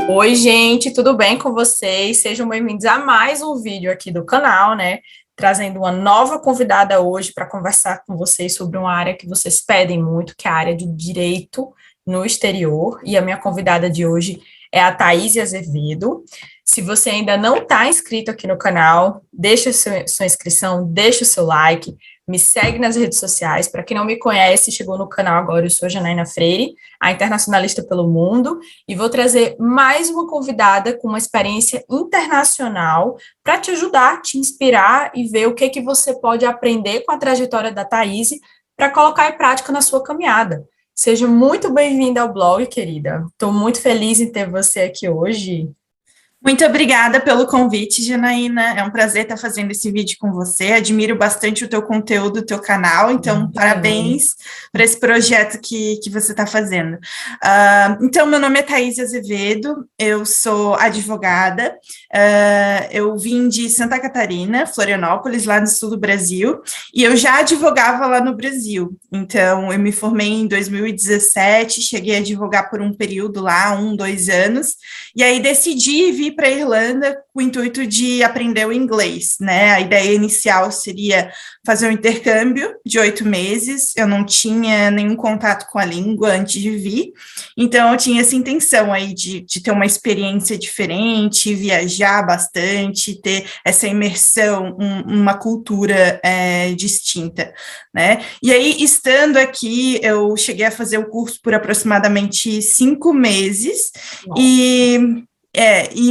Oi, gente, tudo bem com vocês? Sejam bem-vindos a mais um vídeo aqui do canal, né? Trazendo uma nova convidada hoje para conversar com vocês sobre uma área que vocês pedem muito, que é a área de direito no exterior. E a minha convidada de hoje é a Thaís Azevedo. Se você ainda não está inscrito aqui no canal, deixa sua inscrição, deixa o seu like, me segue nas redes sociais. Para quem não me conhece, chegou no canal agora, eu sou Janaína Freire, a internacionalista pelo mundo, e vou trazer mais uma convidada com uma experiência internacional para te ajudar, te inspirar e ver o que que você pode aprender com a trajetória da Thaís para colocar em prática na sua caminhada. Seja muito bem-vinda ao blog, querida. Estou muito feliz em ter você aqui hoje. Muito obrigada pelo convite, Janaína. É um prazer estar fazendo esse vídeo com você. Admiro bastante o teu conteúdo, o teu canal. Então, parabéns por esse projeto que você está fazendo. Então, meu nome é Thaís Azevedo, eu sou advogada. Eu vim de Santa Catarina, Florianópolis, lá no sul do Brasil, e eu já advogava lá no Brasil. Então, eu me formei em 2017, cheguei a advogar por um período lá, 2 anos, e aí decidi vir para a Irlanda com o intuito de aprender o inglês, né? A ideia inicial seria fazer um intercâmbio de 8 meses, eu não tinha nenhum contato com a língua antes de vir, então eu tinha essa intenção aí de ter uma experiência diferente, viajar bastante, ter essa imersão, uma cultura distinta, né? E aí, estando aqui, eu cheguei a fazer o curso por aproximadamente 5 meses, e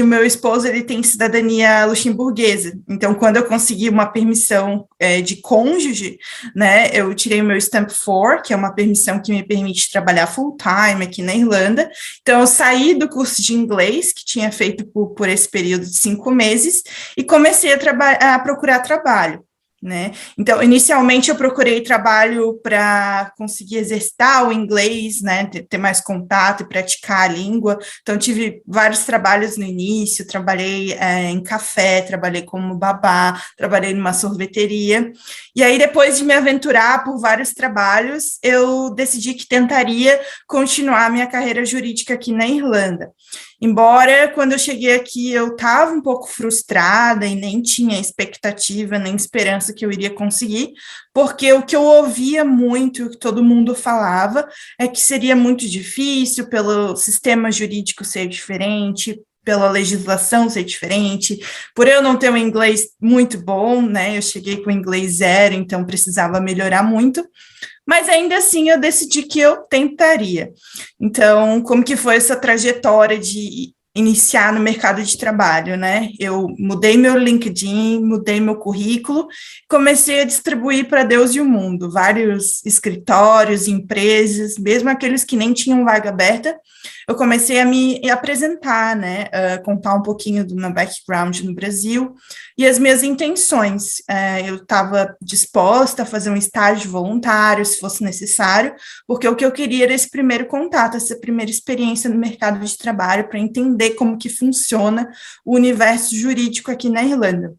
o meu esposo, ele tem cidadania luxemburguesa, então quando eu consegui uma permissão de cônjuge, né, eu tirei o meu Stamp 4, que é uma permissão que me permite trabalhar full time aqui na Irlanda, então eu saí do curso de inglês, que tinha feito por esse período de 5 meses, e comecei a procurar trabalho. Né? Então, inicialmente eu procurei trabalho para conseguir exercitar o inglês, né? Ter mais contato e praticar a língua. Então, tive vários trabalhos no início, trabalhei em café, trabalhei como babá, trabalhei numa sorveteria. E aí, depois de me aventurar por vários trabalhos, eu decidi que tentaria continuar a minha carreira jurídica aqui na Irlanda. Embora, quando eu cheguei aqui, eu estava um pouco frustrada e nem tinha expectativa, nem esperança que eu iria conseguir, porque o que eu ouvia muito, o que todo mundo falava, é que seria muito difícil pelo sistema jurídico ser diferente, pela legislação ser diferente, por eu não ter um inglês muito bom, né, eu cheguei com inglês 0, então precisava melhorar muito, mas ainda assim eu decidi que eu tentaria. Então, como que foi essa trajetória de iniciar no mercado de trabalho, né? Eu mudei meu LinkedIn, mudei meu currículo, comecei a distribuir para Deus e o mundo, vários escritórios, empresas, mesmo aqueles que nem tinham vaga aberta, eu comecei a me apresentar, né? Contar um pouquinho do meu background no Brasil e as minhas intenções. Eu estava disposta a fazer um estágio voluntário, se fosse necessário, porque o que eu queria era esse primeiro contato, essa primeira experiência no mercado de trabalho, para entender como que funciona o universo jurídico aqui na Irlanda.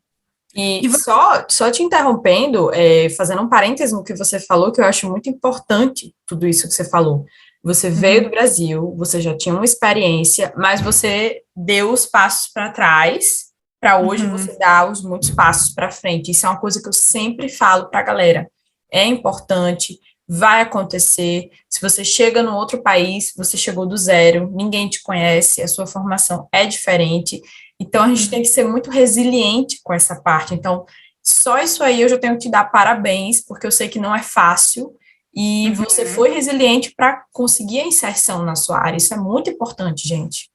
E só te interrompendo, fazendo um parênteses no que você falou, que eu acho muito importante tudo isso que você falou. Você veio do Brasil, você já tinha uma experiência, mas você deu os passos para trás, para hoje você dar os muitos passos para frente. Isso é uma coisa que eu sempre falo para a galera. É importante, vai acontecer. Se você chega num outro país, você chegou do zero, ninguém te conhece, a sua formação é diferente. Então, a gente tem que ser muito resiliente com essa parte. Então, só isso aí eu já tenho que te dar parabéns, porque eu sei que não é fácil, e você foi resiliente para conseguir a inserção na sua área. Isso é muito importante, gente.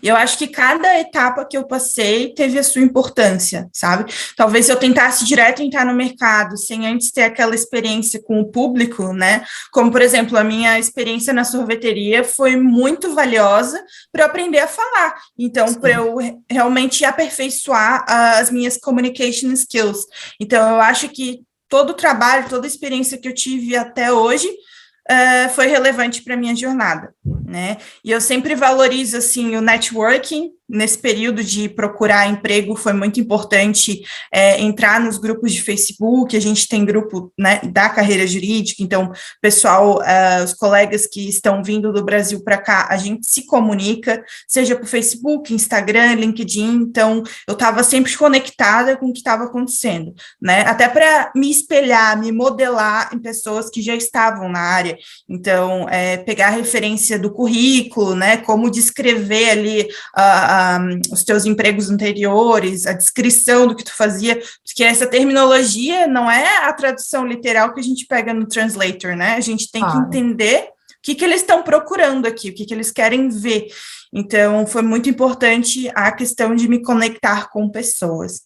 E eu acho que cada etapa que eu passei teve a sua importância, sabe? Talvez se eu tentasse direto entrar no mercado, sem antes ter aquela experiência com o público, né? Como, por exemplo, a minha experiência na sorveteria foi muito valiosa para eu aprender a falar. Então, para eu realmente aperfeiçoar as minhas communication skills. Então, eu acho que todo o trabalho, toda a experiência que eu tive até hoje foi relevante para a minha jornada, né? E eu sempre valorizo, assim, o networking, nesse período de procurar emprego, foi muito importante entrar nos grupos de Facebook. A gente tem grupo, né, da carreira jurídica, então, pessoal, os colegas que estão vindo do Brasil para cá, a gente se comunica, seja por Facebook, Instagram, LinkedIn. Então, eu estava sempre conectada com o que estava acontecendo, né, até para me espelhar, me modelar em pessoas que já estavam na área. Então, pegar a referência do currículo, né, como descrever ali os teus empregos anteriores, a descrição do que tu fazia, porque essa terminologia não é a tradução literal que a gente pega no translator, né? A gente tem que entender o que eles estão procurando aqui, o que eles querem ver. Então, foi muito importante a questão de me conectar com pessoas.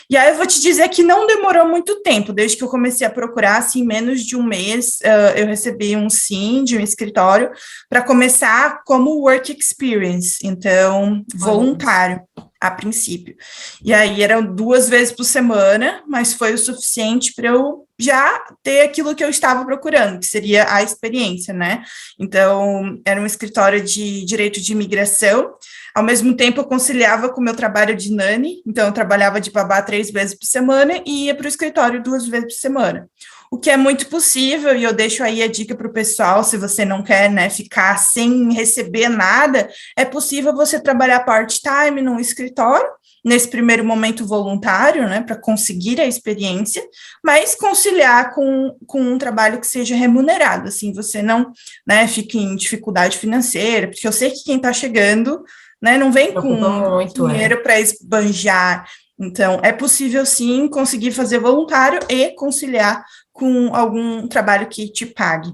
E aí, eu vou te dizer que não demorou muito tempo, desde que eu comecei a procurar, assim, menos de um mês, eu recebi um sim de um escritório para começar como work experience, então, voluntário, a princípio. E aí, eram 2 vezes por semana, mas foi o suficiente para eu já ter aquilo que eu estava procurando, que seria a experiência, né? Então, era um escritório de direito de imigração. Ao mesmo tempo, eu conciliava com o meu trabalho de nanny, então eu trabalhava de babá 3 vezes por semana e ia para o escritório 2 vezes por semana. O que é muito possível, e eu deixo aí a dica para o pessoal, se você não quer, né, ficar sem receber nada, é possível você trabalhar part-time num escritório, nesse primeiro momento voluntário, né, para conseguir a experiência, mas conciliar com um trabalho que seja remunerado, assim, você não, né, fique em dificuldade financeira, porque eu sei que quem está chegando, né, não vem com dinheiro para esbanjar. Então, é possível, sim, conseguir fazer voluntário e conciliar com algum trabalho que te pague.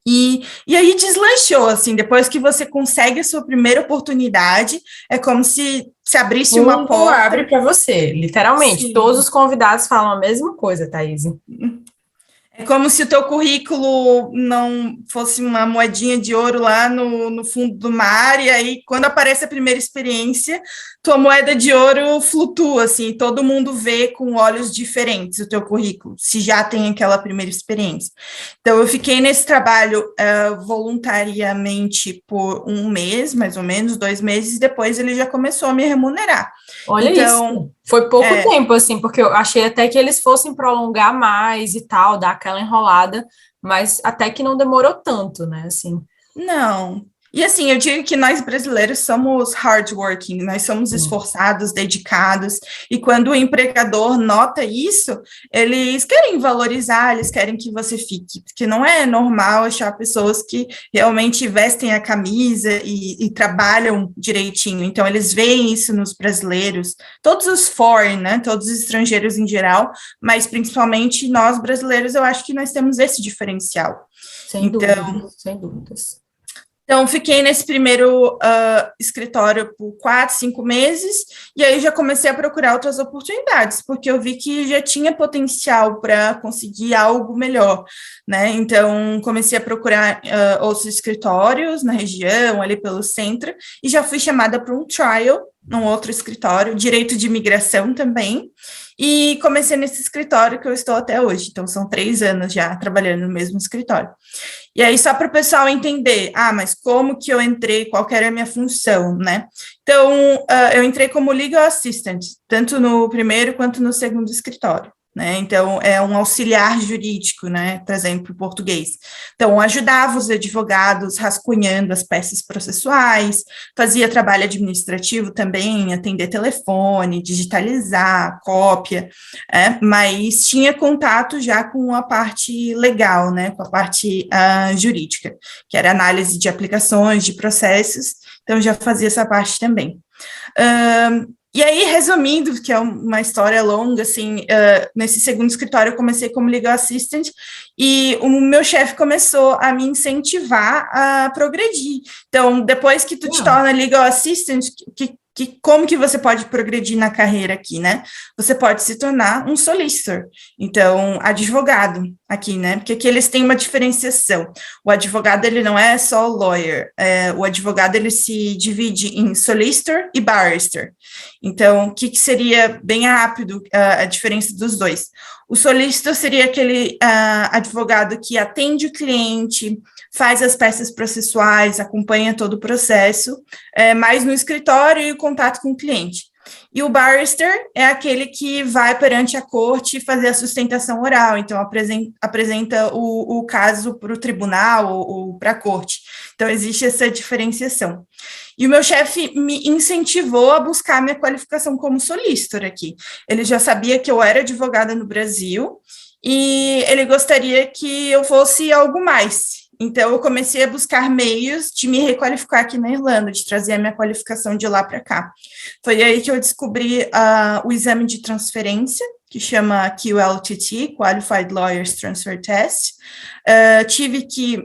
E aí deslanchou, assim, depois que você consegue a sua primeira oportunidade, é como se abrisse uma porta. Abre para você, literalmente. Sim. Todos os convidados falam a mesma coisa, Thaís. É como se o teu currículo não fosse uma moedinha de ouro lá no fundo do mar, e aí, quando aparece a primeira experiência, tua moeda de ouro flutua, assim, todo mundo vê com olhos diferentes o teu currículo, se já tem aquela primeira experiência. Então, eu fiquei nesse trabalho voluntariamente por 1 mês, mais ou menos, 2 meses, e depois ele já começou a me remunerar. Olha, então, isso, foi pouco tempo, assim, porque eu achei até que eles fossem prolongar mais e tal, dar aquela enrolada, mas até que não demorou tanto, né, assim. Não. E assim, eu digo que nós brasileiros somos hardworking, nós somos esforçados, dedicados, e quando o empregador nota isso, eles querem valorizar, eles querem que você fique, porque não é normal achar pessoas que realmente vestem a camisa e trabalham direitinho, então eles veem isso nos brasileiros, todos os foreign, né, todos os estrangeiros em geral, mas principalmente nós brasileiros, eu acho que nós temos esse diferencial. Sem dúvidas, sem dúvidas. Então, fiquei nesse primeiro escritório por 4, 5 meses, e aí já comecei a procurar outras oportunidades, porque eu vi que já tinha potencial para conseguir algo melhor, né? Então, comecei a procurar outros escritórios na região, ali pelo centro, e já fui chamada para um trial num outro escritório, direito de imigração também, e comecei nesse escritório que eu estou até hoje. Então, são 3 anos já trabalhando no mesmo escritório. E aí, só para o pessoal entender, mas como que eu entrei, qual que era a minha função, né? Então, eu entrei como legal assistant, tanto no primeiro quanto no segundo escritório, né? Então, é um auxiliar jurídico, né? Trazendo para o português. Então, ajudava os advogados rascunhando as peças processuais, fazia trabalho administrativo também, atender telefone, digitalizar, cópia, mas tinha contato já com a parte legal, né? Com a parte jurídica, que era análise de aplicações, de processos, então já fazia essa parte também. E aí, resumindo, que é uma história longa, assim, nesse segundo escritório eu comecei como legal assistant e o meu chefe começou a me incentivar a progredir. Então, depois que tu te torna legal assistant, como que você pode progredir na carreira aqui, né? Você pode se tornar um solicitor, então, advogado aqui, né? Porque aqui eles têm uma diferenciação. O advogado, ele não é só lawyer, o advogado, ele se divide em solicitor e barrister. Então, o que seria bem rápido a diferença dos dois? O solicitor seria aquele advogado que atende o cliente, faz as peças processuais, acompanha todo o processo, mais no escritório e o contato com o cliente. E o barrister é aquele que vai perante a corte fazer a sustentação oral, então apresenta o caso para o tribunal ou para a corte. Então, existe essa diferenciação. E o meu chefe me incentivou a buscar minha qualificação como solicitor aqui. Ele já sabia que eu era advogada no Brasil e ele gostaria que eu fosse algo mais. Então, eu comecei a buscar meios de me requalificar aqui na Irlanda, de trazer a minha qualificação de lá para cá. Foi aí que eu descobri o exame de transferência, que chama QLTT, Qualified Lawyers Transfer Test. Tive que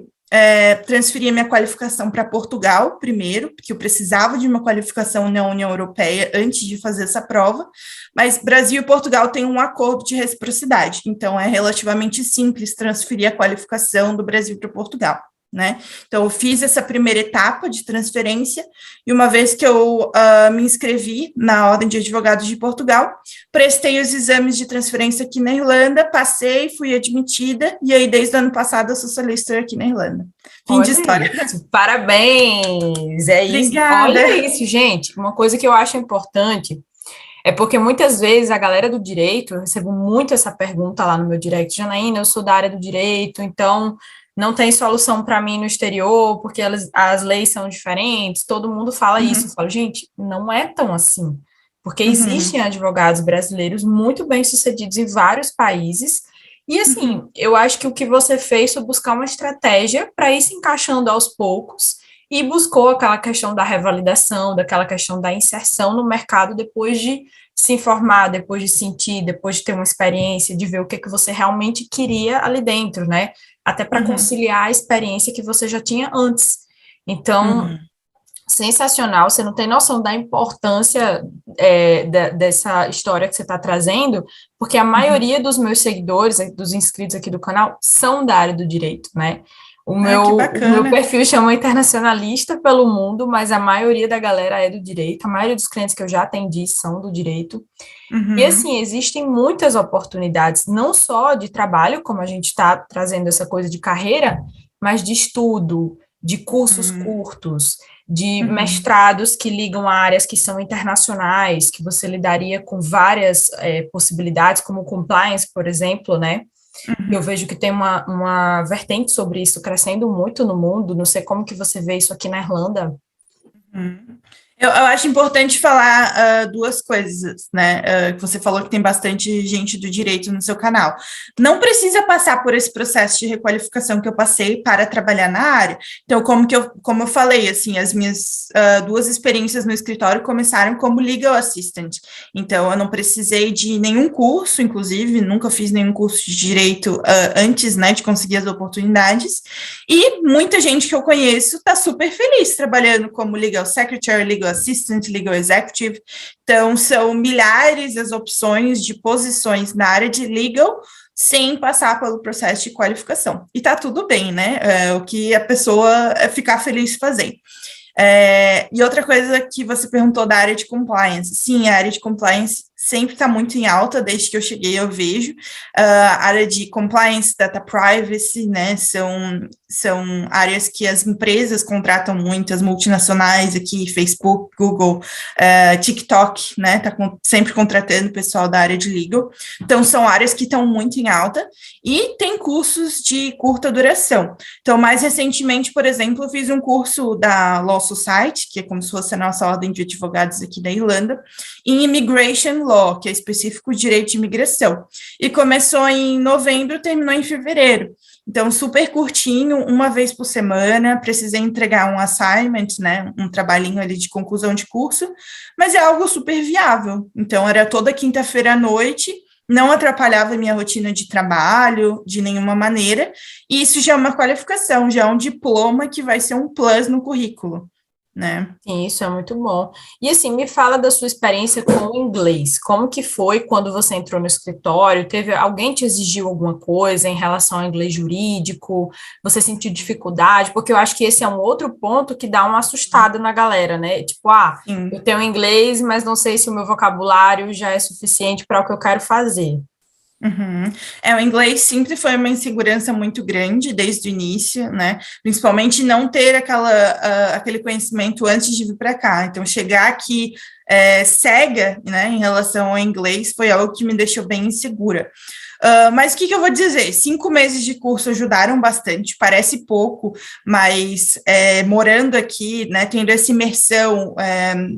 transferir a minha qualificação para Portugal primeiro, porque eu precisava de uma qualificação na União Europeia antes de fazer essa prova, mas Brasil e Portugal têm um acordo de reciprocidade, então é relativamente simples transferir a qualificação do Brasil para Portugal, né? Então, eu fiz essa primeira etapa de transferência, e uma vez que eu me inscrevi na Ordem de Advogados de Portugal, prestei os exames de transferência aqui na Irlanda, passei, fui admitida, e aí, desde o ano passado, eu sou solicitor aqui na Irlanda. Fim de história. Isso, parabéns! É isso. Obrigada. Olha isso, gente. Uma coisa que eu acho importante é porque muitas vezes a galera do direito, eu recebo muito essa pergunta lá no meu direct, Janaína, eu sou da área do direito, então não tem solução para mim no exterior, porque as leis são diferentes, todo mundo fala isso. Eu falo, gente, não é tão assim, porque existem advogados brasileiros muito bem-sucedidos em vários países, e assim, eu acho que o que você fez foi buscar uma estratégia para ir se encaixando aos poucos, e buscou aquela questão da revalidação, daquela questão da inserção no mercado depois de se informar, depois de sentir, depois de ter uma experiência, de ver o que você realmente queria ali dentro, né? Até para conciliar a experiência que você já tinha antes. Então, sensacional, você não tem noção da importância dessa história que você está trazendo, porque a maioria dos meus seguidores, dos inscritos aqui do canal, são da área do direito, né? O meu perfil chama internacionalista pelo mundo, mas a maioria da galera é do direito, a maioria dos clientes que eu já atendi são do direito. E assim, existem muitas oportunidades, não só de trabalho, como a gente está trazendo essa coisa de carreira, mas de estudo, de cursos curtos, de mestrados que ligam a áreas que são internacionais, que você lidaria com várias possibilidades, como compliance, por exemplo, né? Eu vejo que tem uma vertente sobre isso crescendo muito no mundo, não sei como que você vê isso aqui na Irlanda. Eu acho importante falar duas coisas, né? Que você falou que tem bastante gente do direito no seu canal. Não precisa passar por esse processo de requalificação que eu passei para trabalhar na área. Então, como eu falei, assim, as minhas duas experiências no escritório começaram como legal assistant. Então, eu não precisei de nenhum curso, inclusive, nunca fiz nenhum curso de direito antes, né, de conseguir as oportunidades. E muita gente que eu conheço está super feliz trabalhando como legal secretary, legal assistant, legal executive. Então, são milhares as opções de posições na área de legal sem passar pelo processo de qualificação. E tá tudo bem, né? O que a pessoa ficar feliz fazendo. E outra coisa que você perguntou da área de compliance. Sim, a área de compliance sempre está muito em alta, desde que eu cheguei eu vejo. A área de compliance, data privacy, né, são áreas que as empresas contratam muito, as multinacionais aqui, Facebook, Google, TikTok, né, tá sempre contratando pessoal da área de legal. Então, são áreas que estão muito em alta e tem cursos de curta duração. Então, mais recentemente, por exemplo, eu fiz um curso da Law Society, que é como se fosse a nossa ordem de advogados aqui da Irlanda, em Immigration Law, que é específico direito de imigração. E começou em novembro, terminou em fevereiro. Então, super curtinho, uma vez por semana, precisei entregar um assignment, né, um trabalhinho ali de conclusão de curso, mas é algo super viável. Então, era toda quinta-feira à noite, não atrapalhava a minha rotina de trabalho de nenhuma maneira, e isso já é uma qualificação, já é um diploma que vai ser um plus no currículo, né? Sim, isso é muito bom. E assim, me fala da sua experiência com o inglês. Como que foi quando você entrou no escritório? Teve alguém te exigiu alguma coisa em relação ao inglês jurídico? Você sentiu dificuldade? Porque eu acho que esse é um outro ponto que dá uma assustada na galera, né? Tipo, Sim. eu tenho inglês, mas não sei se o meu vocabulário já é suficiente para o que eu quero fazer. Uhum. O inglês sempre foi uma insegurança muito grande desde o início, né? Principalmente não ter aquele conhecimento antes de vir para cá. Então, chegar aqui cega, né, em relação ao inglês foi algo que me deixou bem insegura. Mas o que eu vou dizer? 5 meses de curso ajudaram bastante, parece pouco, mas morando aqui, né, tendo essa imersão,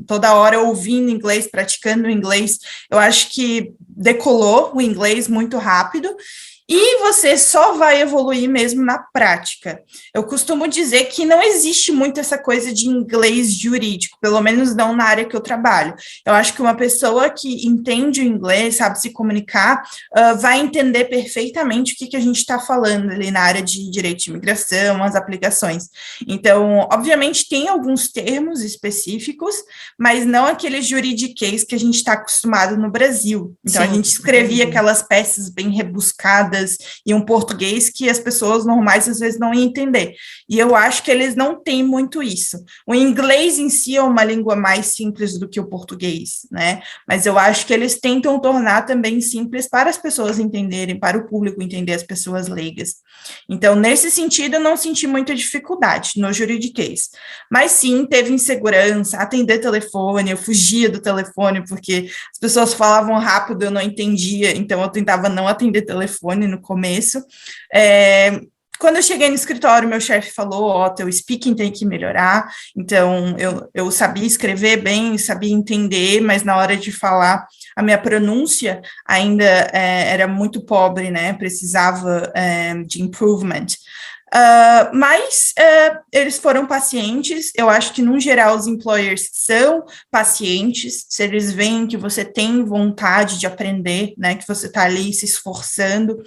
toda hora ouvindo inglês, praticando inglês, eu acho que decolou o inglês muito rápido. E você só vai evoluir mesmo na prática. Eu costumo dizer que não existe muito essa coisa de inglês jurídico, pelo menos não na área que eu trabalho. Eu acho que uma pessoa que entende o inglês, sabe se comunicar, vai entender perfeitamente o que a gente está falando ali na área de direito de imigração, as aplicações. Então, obviamente, tem alguns termos específicos, mas não aquele juridiquês que a gente está acostumado no Brasil. Então, sim, a gente escrevia aquelas peças bem rebuscadas e um português que as pessoas normais às vezes não iam entender. E eu acho que eles não têm muito isso. O inglês em si é uma língua mais simples do que o português, né? Mas eu acho que eles tentam tornar também simples para as pessoas entenderem, para o público entender, as pessoas leigas. Então, nesse sentido, eu não senti muita dificuldade no juridiquês. Mas sim, teve insegurança, atender telefone, eu fugia do telefone porque as pessoas falavam rápido, eu não entendia, então eu tentava não atender telefone no começo. Quando eu cheguei no escritório, meu chefe falou, teu speaking tem que melhorar, então eu sabia escrever bem, sabia entender, mas na hora de falar, a minha pronúncia ainda era muito pobre, né, precisava de improvement. Mas eles foram pacientes, eu acho que, no geral, os employers são pacientes, se eles veem que você tem vontade de aprender, né, que você está ali se esforçando,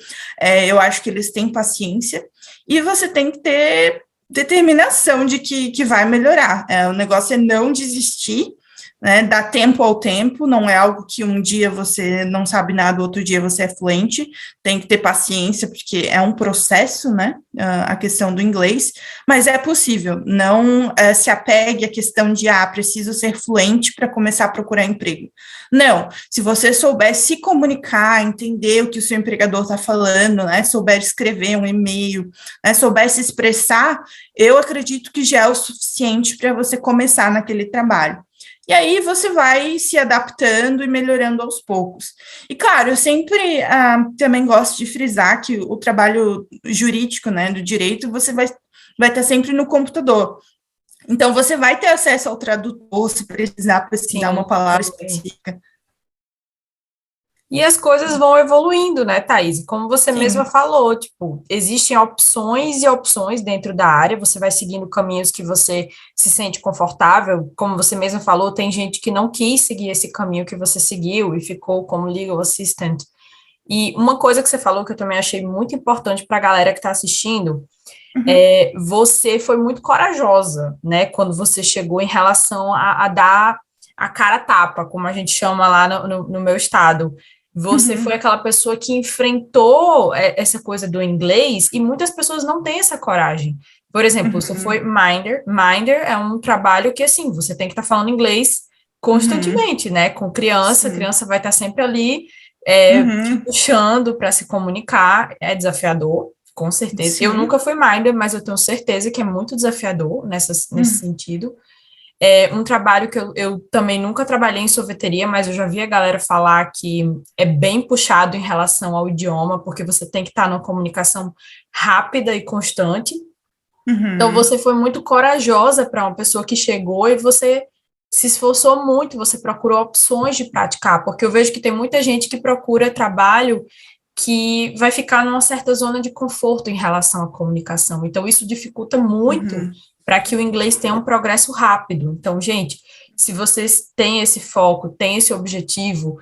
eu acho que eles têm paciência, e você tem que ter determinação de que vai melhorar, o negócio é não desistir, né, dá tempo ao tempo, não é algo que um dia você não sabe nada, outro dia você é fluente, tem que ter paciência, porque é um processo, né, a questão do inglês, mas é possível, não se apegue à questão de, preciso ser fluente para começar a procurar emprego. Não, se você souber se comunicar, entender o que o seu empregador está falando, né, souber escrever um e-mail, né, souber se expressar, eu acredito que já é o suficiente para você começar naquele trabalho. E aí você vai se adaptando e melhorando aos poucos. E, claro, eu sempre também gosto de frisar que o trabalho jurídico, né, do direito, você vai estar sempre no computador. Então, você vai ter acesso ao tradutor, se precisar pesquisar uma palavra específica. E as coisas vão evoluindo, né, Thaís? Como você Sim. mesma falou, tipo, existem opções e opções dentro da área, você vai seguindo caminhos que você se sente confortável, como você mesma falou, tem gente que não quis seguir esse caminho que você seguiu e ficou como legal assistant. E uma coisa que você falou que eu também achei muito importante para a galera que está assistindo, você foi muito corajosa, né, quando você chegou em relação a dar a cara a tapa, como a gente chama lá no meu estado. Você foi aquela pessoa que enfrentou essa coisa do inglês e muitas pessoas não têm essa coragem. Por exemplo, você foi Minder. Minder é um trabalho que, assim, você tem que estar falando inglês constantemente, né? Com criança, a criança vai estar sempre ali te puxando para se comunicar. É desafiador, com certeza. Sim. Eu nunca fui Minder, mas eu tenho certeza que é muito desafiador nesse sentido. Um trabalho que eu também nunca trabalhei em sorveteria, mas eu já vi a galera falar que é bem puxado em relação ao idioma, porque você tem que estar numa comunicação rápida e constante. Então, você foi muito corajosa para uma pessoa que chegou e você se esforçou muito, você procurou opções de praticar, porque eu vejo que tem muita gente que procura trabalho que vai ficar numa certa zona de conforto em relação à comunicação. Então, isso dificulta muito para que o inglês tenha um progresso rápido. Então, gente, se vocês têm esse foco, têm esse objetivo,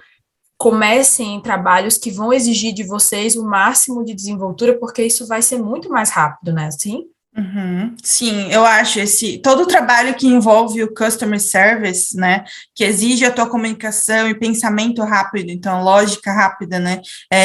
comecem em trabalhos que vão exigir de vocês o máximo de desenvoltura, porque isso vai ser muito mais rápido, né? Assim? Uhum. Sim, eu acho todo o trabalho que envolve o customer service, né, que exige a tua comunicação e pensamento rápido, então lógica rápida, né,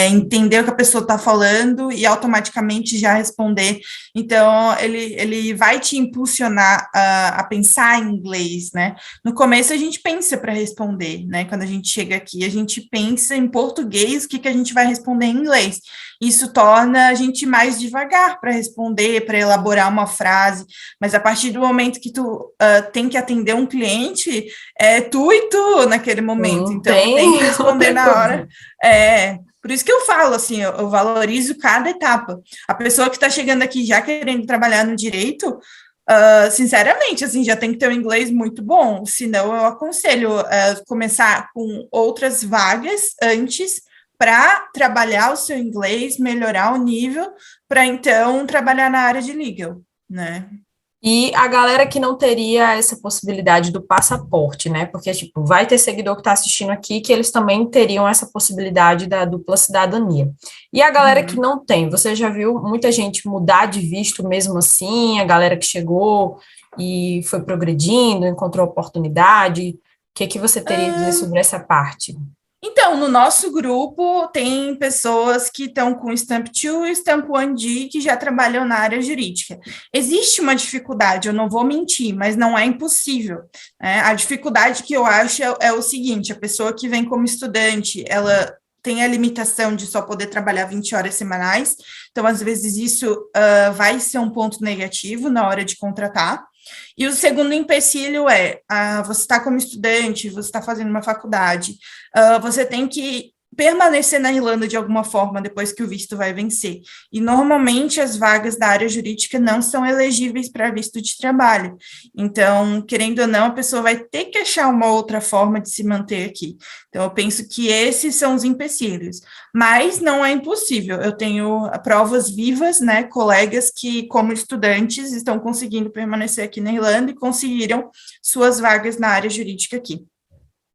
entender o que a pessoa está falando e automaticamente já responder. Então ele vai te impulsionar a pensar em inglês, né. No começo a gente pensa para responder, né, quando a gente chega aqui a gente pensa em português o que que a gente vai responder em inglês. Isso torna a gente mais devagar para responder, para elaborar uma frase, mas a partir do momento que tu tem que atender um cliente, é tu e tu naquele momento, Não então tem tem que responder outra na hora. coisa. Por isso que eu falo, assim, eu valorizo cada etapa. A pessoa que está chegando aqui já querendo trabalhar no direito, sinceramente, assim, já tem que ter um inglês muito bom, senão eu aconselho começar com outras vagas antes, para trabalhar o seu inglês, melhorar o nível, para então trabalhar na área de legal, né? E a galera que não teria essa possibilidade do passaporte, né? Porque, tipo, vai ter seguidor que está assistindo aqui que eles também teriam essa possibilidade da dupla cidadania. E a galera que Uhum. não tem, você já viu muita gente mudar de visto mesmo assim? A galera que chegou e foi progredindo, encontrou oportunidade. O que que você teria a dizer sobre essa parte? Então, no nosso grupo tem pessoas que estão com Stamp 2 e Stamp 1G que já trabalham na área jurídica. Existe uma dificuldade, eu não vou mentir, mas não é impossível, né? A dificuldade que eu acho é o seguinte: a pessoa que vem como estudante, ela tem a limitação de só poder trabalhar 20 horas semanais, então, às vezes, isso vai ser um ponto negativo na hora de contratar. E o segundo empecilho você está como estudante, você está fazendo uma faculdade, você tem que permanecer na Irlanda de alguma forma depois que o visto vai vencer. E normalmente as vagas da área jurídica não são elegíveis para visto de trabalho. Então, querendo ou não, a pessoa vai ter que achar uma outra forma de se manter aqui. Então, eu penso que esses são os empecilhos. Mas não é impossível. Eu tenho provas vivas, né, colegas que, como estudantes, estão conseguindo permanecer aqui na Irlanda e conseguiram suas vagas na área jurídica aqui.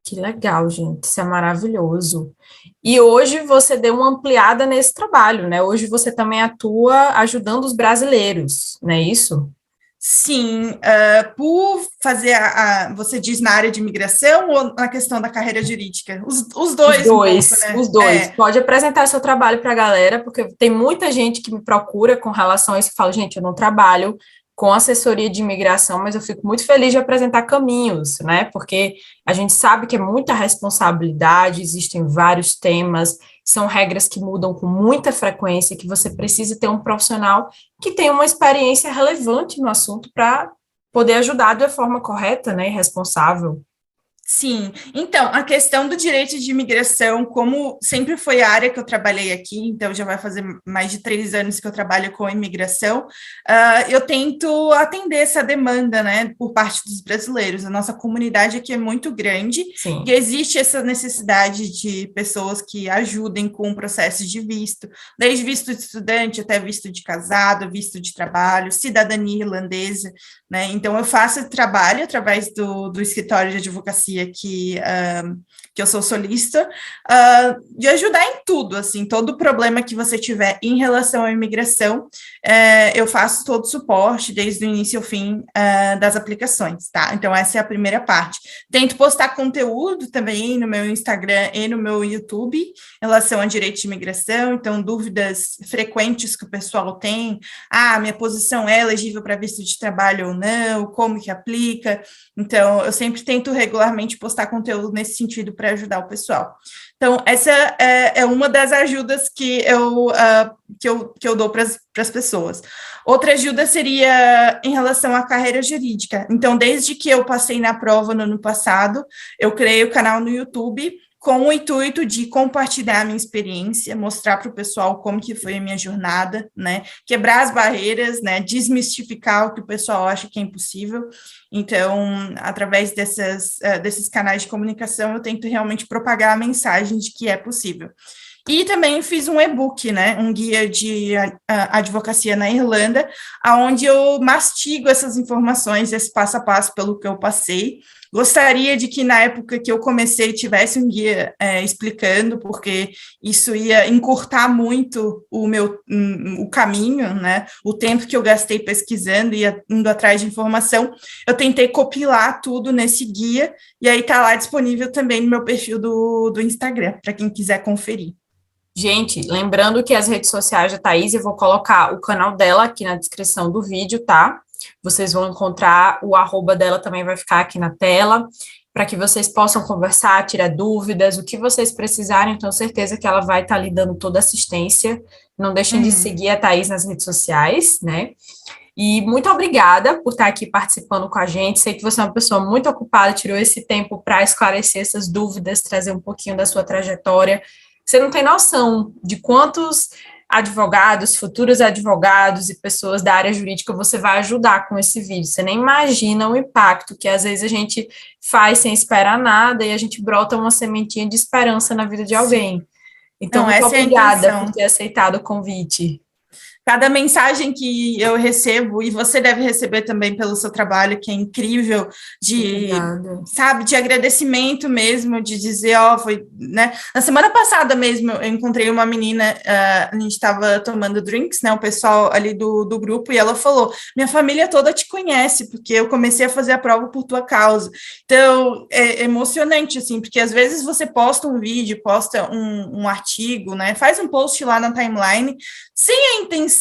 Que legal, gente, isso é maravilhoso. E hoje você deu uma ampliada nesse trabalho, né? Hoje você também atua ajudando os brasileiros, não é isso? Sim, por fazer você diz na área de imigração ou na questão da carreira jurídica? Os dois um pouco, né? Os dois. Pode apresentar seu trabalho para a galera, porque tem muita gente que me procura com relação a isso e fala, gente, eu não trabalho com assessoria de imigração, mas eu fico muito feliz de apresentar caminhos, né? Porque a gente sabe que é muita responsabilidade, existem vários temas, são regras que mudam com muita frequência, que você precisa ter um profissional que tenha uma experiência relevante no assunto para poder ajudar de forma correta, né, e responsável. Sim, então, a questão do direito de imigração, como sempre foi a área que eu trabalhei aqui, então já vai fazer mais de 3 anos que eu trabalho com imigração, eu tento atender essa demanda, né, por parte dos brasileiros. A nossa comunidade aqui é muito grande e Sim. existe essa necessidade de pessoas que ajudem com o processo de visto, desde visto de estudante até visto de casado, visto de trabalho, cidadania irlandesa, né? Então, eu faço trabalho através do escritório de advocacia que eu sou solista, de ajudar em tudo, assim, todo problema que você tiver em relação à imigração, eu faço todo o suporte, desde o início ao fim das aplicações, tá? Então, essa é a primeira parte. Tento postar conteúdo também no meu Instagram e no meu YouTube em relação a direito de imigração, então, dúvidas frequentes que o pessoal tem, minha posição é elegível para visto de trabalho ou não, como que aplica, então, eu sempre tento regularmente postar conteúdo nesse sentido para ajudar o pessoal. Então, essa é uma das ajudas que eu dou para as pessoas. Outra ajuda seria em relação à carreira jurídica. Então, desde que eu passei na prova no ano passado, eu criei o canal no YouTube com o intuito de compartilhar a minha experiência, mostrar para o pessoal como que foi a minha jornada, né, quebrar as barreiras, né, desmistificar o que o pessoal acha que é impossível. Então, através desses canais de comunicação, eu tento realmente propagar a mensagem de que é possível. E também fiz um e-book, né, um guia de advocacia na Irlanda, onde eu mastigo essas informações, esse passo a passo pelo que eu passei. Gostaria de que na época que eu comecei tivesse um guia explicando, porque isso ia encurtar muito o caminho, né, o tempo que eu gastei pesquisando e indo atrás de informação. Eu tentei compilar tudo nesse guia, e aí está lá disponível também no meu perfil do Instagram, para quem quiser conferir. Gente, lembrando que as redes sociais da Thaís, eu vou colocar o canal dela aqui na descrição do vídeo, tá? Vocês vão encontrar, o arroba dela também vai ficar aqui na tela, para que vocês possam conversar, tirar dúvidas, o que vocês precisarem, tenho certeza que ela vai estar lhe dando toda assistência. Não deixem de seguir a Thaís nas redes sociais, né? E muito obrigada por estar aqui participando com a gente. Sei que você é uma pessoa muito ocupada, tirou esse tempo para esclarecer essas dúvidas, trazer um pouquinho da sua trajetória. Você não tem noção de quantos advogados, futuros advogados e pessoas da área jurídica você vai ajudar com esse vídeo. Você nem imagina o impacto que às vezes a gente faz sem esperar nada e a gente brota uma sementinha de esperança na vida de alguém. Então, muito obrigada por ter aceitado o convite. Cada mensagem que eu recebo, e você deve receber também pelo seu trabalho, que é incrível, sabe, de agradecimento mesmo, de dizer, foi, né, na semana passada mesmo, eu encontrei uma menina, a gente estava tomando drinks, né, o pessoal ali do grupo, e ela falou, minha família toda te conhece, porque eu comecei a fazer a prova por tua causa. Então, é emocionante, assim, porque às vezes você posta um vídeo, posta um artigo, né, faz um post lá na timeline, sem a intenção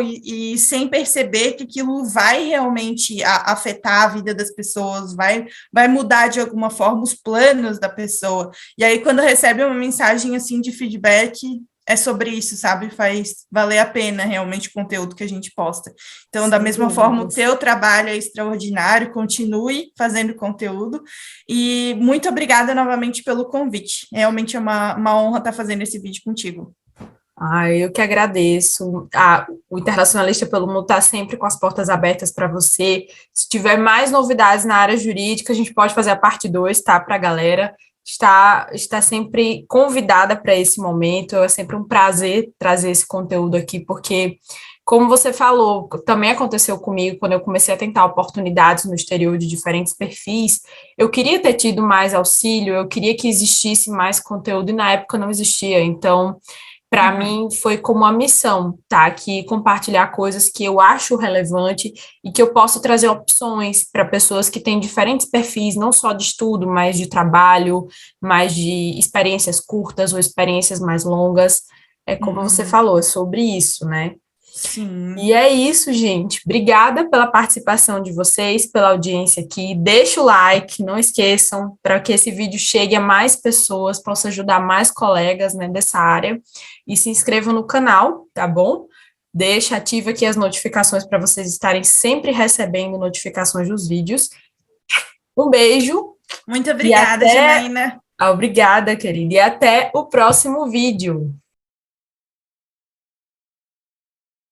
e sem perceber que aquilo vai realmente afetar a vida das pessoas, vai mudar de alguma forma os planos da pessoa. E aí, quando recebe uma mensagem assim de feedback, é sobre isso, sabe? Faz valer a pena realmente o conteúdo que a gente posta. Então, da mesma forma, o teu trabalho é extraordinário, continue fazendo conteúdo. E muito obrigada novamente pelo convite. Realmente é uma honra estar fazendo esse vídeo contigo. Eu que agradeço. O Internacionalista pelo Mundo está sempre com as portas abertas para você. Se tiver mais novidades na área jurídica, a gente pode fazer a parte 2, tá? Para a galera. Está sempre convidada para esse momento. É sempre um prazer trazer esse conteúdo aqui, porque, como você falou, também aconteceu comigo quando eu comecei a tentar oportunidades no exterior de diferentes perfis. Eu queria ter tido mais auxílio, eu queria que existisse mais conteúdo, e na época não existia. Então, para mim, foi como uma missão, tá? Aqui compartilhar coisas que eu acho relevante e que eu posso trazer opções para pessoas que têm diferentes perfis, não só de estudo, mas de trabalho, mais de experiências curtas ou experiências mais longas. É como você falou, é sobre isso, né? Sim. E é isso, gente. Obrigada pela participação de vocês, pela audiência aqui. Deixa o like, não esqueçam, para que esse vídeo chegue a mais pessoas, possa ajudar mais colegas, né, dessa área. E se inscrevam no canal, tá bom? Ativa aqui as notificações para vocês estarem sempre recebendo notificações dos vídeos. Um beijo. Muito obrigada, Janaína. Obrigada, querida. E até o próximo vídeo.